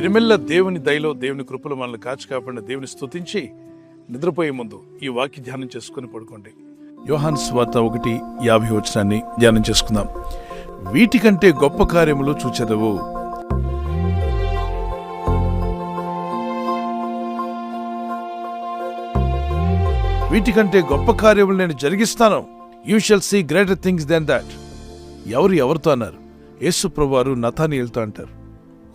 దినమెల్ల దేవుని దయలో దేవుని కృపలో మనల్ని కాచి కాపాడిన దేవుని స్తుతించి నిద్రపోయే ముందు ఈ వాక్య ధ్యానం చేసుకుని పడుకోండి. యోహాను సువార్త 1:50 ధ్యానం చేసుకుందాం. వీటికంటే గొప్ప కార్యములు చూచెదవు. వీటికంటే గొప్ప కార్యములు నేను జరిగిస్తాను. You shall see greater things than that. ఎవరితో అన్నారు? యేసు ప్రభువారు నతానీయులతో అంటారు.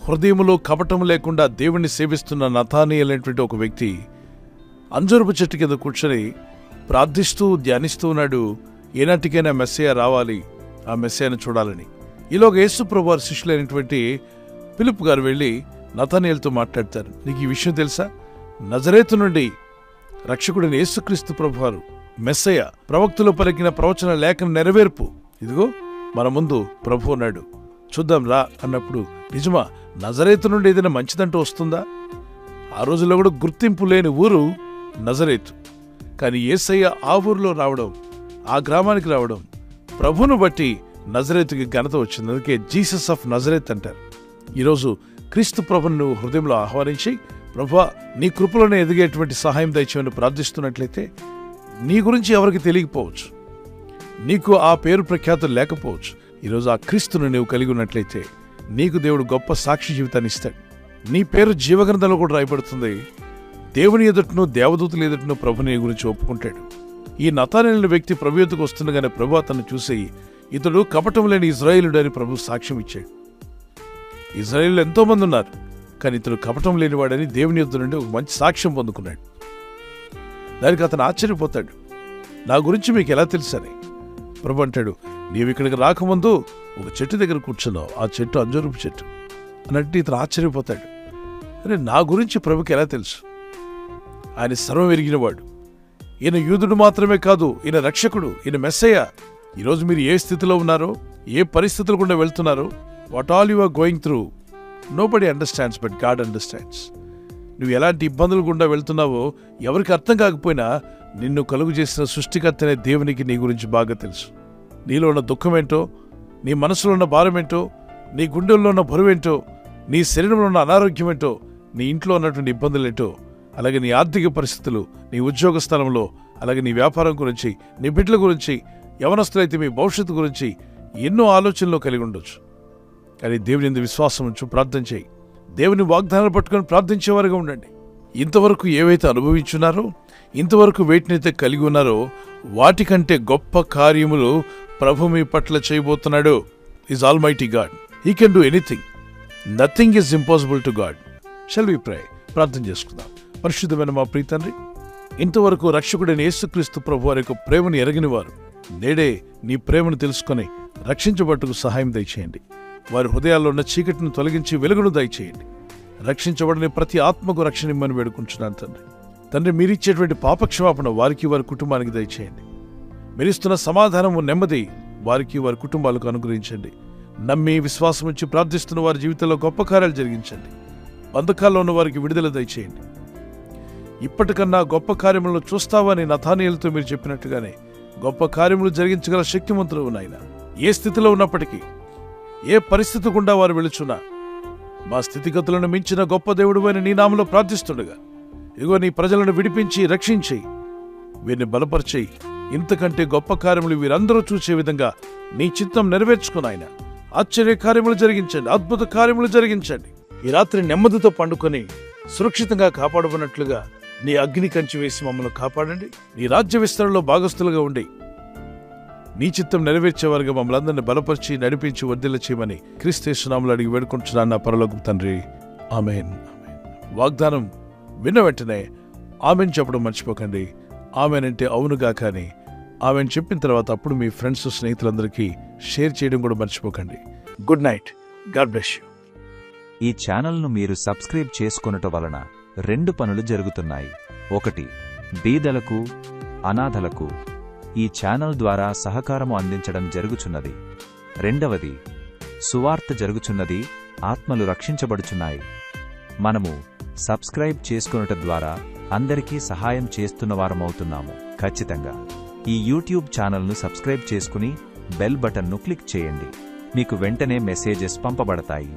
హృదయములో కపటం లేకుండా దేవుణ్ణి సేవిస్తున్న నతానీయులు అనేటువంటి ఒక వ్యక్తి అంజూరపు చెట్టు కింద కూర్చొని ప్రార్థిస్తూ ధ్యానిస్తూ ఉన్నాడు. ఏనాటికైనా మెస్సయ్య రావాలి, ఆ మెస్సయ్యను చూడాలని. ఈలోగా యేసు ప్రభువారు శిష్యులైనటువంటి ఫిలిప్ గారు వెళ్ళి నతానీయులతో మాట్లాడతారు. నీకు ఈ విషయం తెలుసా? నజరేతు నుండి రక్షకుడైన యేసుక్రీస్తు ప్రభువారు మెస్సయ్య, ప్రవక్తలు పలికిన ప్రవచన లేఖన నెరవేర్పు. ఇదిగో మన ముందు ప్రభు ఉన్నాడు, చూద్దాం రా అన్నప్పుడు, నిజమా నజరేతు నుండి ఏదైనా మంచిదంటూ వస్తుందా? ఆ రోజుల్లో కూడా గుర్తింపు లేని ఊరు నజరేతు. కానీ యేసయ్య ఆ ఊరిలో రావడం, ఆ గ్రామానికి రావడం, ప్రభువును బట్టి నజరేతుకి ఘనత వచ్చింది. అందుకే జీసస్ ఆఫ్ నజరేత్ అంటారు. ఈరోజు క్రీస్తు ప్రభుని నువ్వు హృదయంలో ఆహ్వానించి, ప్రభువా నీ కృపలోనే ఎదిగేటువంటి సహాయం దయచేయమని ప్రార్థిస్తున్నట్లయితే, నీ గురించి ఎవరికి తెలియకపోవచ్చు, నీకు ఆ పేరు ప్రఖ్యాతులు లేకపోవచ్చు. ఈరోజు ఆ క్రీస్తును నీవు కలిగి ఉన్నట్లయితే నీకు దేవుడు గొప్ప సాక్షి జీవితాన్ని ఇస్తాడు. నీ పేరు జీవగ్రంథంలో కూడా రాయబడుతుంది. దేవుని ఎదుటను దేవదూతుల ఎదుటను ప్రభు నీ గురించి ఒప్పుకుంటాడు. ఈ నతానీయుల వ్యక్తి ప్రభు ఎదుటకు వస్తుండగానే ప్రభు అతన్ని చూసి, ఇతడు కపటం లేని ఇజ్రాయేలుడు అని ప్రభు సాక్ష్యం ఇచ్చాడు. ఇజ్రాయేలు ఎంతో మంది ఉన్నారు, కానీ ఇతడు కపటం లేనివాడని దేవుని ఎదుట నుండి ఒక మంచి సాక్ష్యం పొందుకున్నాడు. దానికి అతను ఆశ్చర్యపోతాడు. నా గురించి మీకు ఎలా తెలుసని ప్రభు అంటాడు, నీవు ఇక్కడికి రాకముందు ఒక చెట్టు దగ్గర కూర్చున్నావు, ఆ చెట్టు అంజూరపు చెట్టు అన్నట్టు ఇతను ఆశ్చర్యపోతాడు. అరే, నా గురించి ప్రభుకి ఎలా తెలుసు? ఆయన సర్వం ఎరిగినవాడు. ఈయన యూదుడు మాత్రమే కాదు, ఈయన రక్షకుడు, ఈయన మెస్సయ్య. ఈరోజు మీరు ఏ స్థితిలో ఉన్నారో, ఏ పరిస్థితులు గుండా వెళ్తున్నారో, what all you are going through, nobody understands but God understands. నువ్వు ఎలాంటి ఇబ్బందులు గుండా వెళ్తున్నావో ఎవరికి అర్థం కాకపోయినా, నిన్ను కలుగు చేసిన సృష్టికర్త అనే దేవునికి నీ గురించి బాగా తెలుసు. నీలో ఉన్న దుఃఖమేంటో, నీ మనసులో ఉన్న భారమేంటో, నీ గుండెల్లో ఉన్న బరువేంటో, నీ శరీరంలో ఉన్న అనారోగ్యమేంటో, నీ ఇంట్లో ఉన్నటువంటి ఇబ్బందులేంటో, అలాగే నీ ఆర్థిక పరిస్థితులు, నీ ఉద్యోగ స్థలంలో, అలాగే నీ వ్యాపారం గురించి, నీ బిడ్డల గురించి, యవనస్తులైతే మీ భవిష్యత్తు గురించి ఎన్నో ఆలోచనలు కలిగి ఉండొచ్చు. కానీ దేవుని యందు విశ్వాసం ఉంచు, ప్రార్థన చేయి. దేవుని వాగ్దానాలు పట్టుకొని ప్రార్థించేవారుగా ఉండండి. ఇంతవరకు ఏవైతే అనుభవించున్నారో, ఇంతవరకు వేటినైతే కలిగి ఉన్నారో, వాటికంటే గొప్ప కార్యములు ప్రభు మీ పట్ల చేయబోతున్నాడు. Is almighty God. He can do anything. Nothing is impossible to God. Shall we pray? ప్రార్థన చేసుకుందాం. పరిశుద్ధమైన మా ప్రియ తండ్రి, ఇంతవరకు రక్షకుడైన యేసుక్రీస్తు ప్రభు వారి యొక్క ప్రేమను ఎరగిన వారు నేడే నీ ప్రేమను తెలుసుకొని రక్షించబట్టుకు సహాయం దయచేయండి. వారి హృదయాల్లో ఉన్న చీకటిని తొలగించి వెలుగును దయచేయండి. రక్షించబడిన ప్రతి ఆత్మకు రక్షణ ఇమ్మని వేడుకుంటున్నాను తండ్రి. తండ్రి, మీరిచ్చేటువంటి పాపక్షమాపణ వారికి, వారి కుటుంబానికి దయచేయండి. మీరిస్తున్న సమాధానము, నెమ్మది వారికి, వారి కుటుంబాలకు అనుగ్రహించండి. నమ్మి విశ్వాసం ఉంచి ప్రార్థిస్తున్న వారి జీవితంలో గొప్ప కార్యాలు జరిగించండి. బంధకాల్లో ఉన్న వారికి విడుదల దయచేయండి. ఇప్పటికన్నా గొప్ప కార్యములను చూస్తావని నతానీయులతో మీరు చెప్పినట్టుగానే గొప్ప కార్యములు జరిగించగల శక్తిమంతులు నాయన. ఏ స్థితిలో ఉన్నప్పటికీ, ఏ పరిస్థితి గుండా వారు వెళుచున్నా, మా స్థితిగతులను మించిన గొప్ప దేవుడు అని నీ నామలో ప్రార్థిస్తుండగా, ఇగో నీ ప్రజలను విడిపించి రక్షించి వీరిని బలపరిచి, ఇంతకంటే గొప్ప కార్యములు వీరందరూ చూసే విధంగా నీ చిత్తం నెరవేర్చుకుని ఆయన ఆశ్చర్య కార్యములు జరిగించండి, అద్భుత కార్యములు జరిగించండి. ఈ రాత్రి నెమ్మదితో పండుకొని సురక్షితంగా కాపాడబడినట్లుగా నీ అగ్ని కంచి వేసి మమ్మల్ని కాపాడండి. నీ రాజ్య విస్తరణలో భాగస్థులుగా ఉండి నీ చిత్తం నెరవేర్చేవారుగా మమ్మల్ని అందరినీ బలపరిచి నడిపించి వర్ధిల్ల చేయమని క్రీస్తు యేసు నామములో అడిగి వేడుకుంటున్నాను నా పరలోకపు తండ్రి. ఆమేన్. వాగ్దానం విన్న వెంటనే ఆమెన్ చెప్పడం మర్చిపోకండి. ఆమెన్ అంటే అవునుగా, కానీ ఆమెన్ చెప్పిన తర్వాత అప్పుడు మీ ఫ్రెండ్స్, స్నేహితులందరికీ షేర్ చేయడం కూడా మర్చిపోకండి. Good night. God bless you. ఈ ఛానల్ను మీరు సబ్స్క్రైబ్ చేసుకొనుట వలన 2 పనులు జరుగుతున్నాయి. 1. బీదలకు, అనాథలకు ఈ ఛానల్ ద్వారా సహకారము అందించడం జరుగుచున్నది. 2. సువార్త జరుగుచున్నది, ఆత్మలు రక్షించబడుచున్నాయి. మనము సబ్స్క్రైబ్ చేసుకొనుట ద్వారా అందరికీ సహాయం చేస్తున్నవారమవుతున్నాము. ఖచ్చితంగా ఈ యూట్యూబ్ ఛానల్ను సబ్స్క్రైబ్ చేసుకుని బెల్ బటన్ను క్లిక్ చేయండి. మీకు వెంటనే మెసేజెస్ పంపబడతాయి.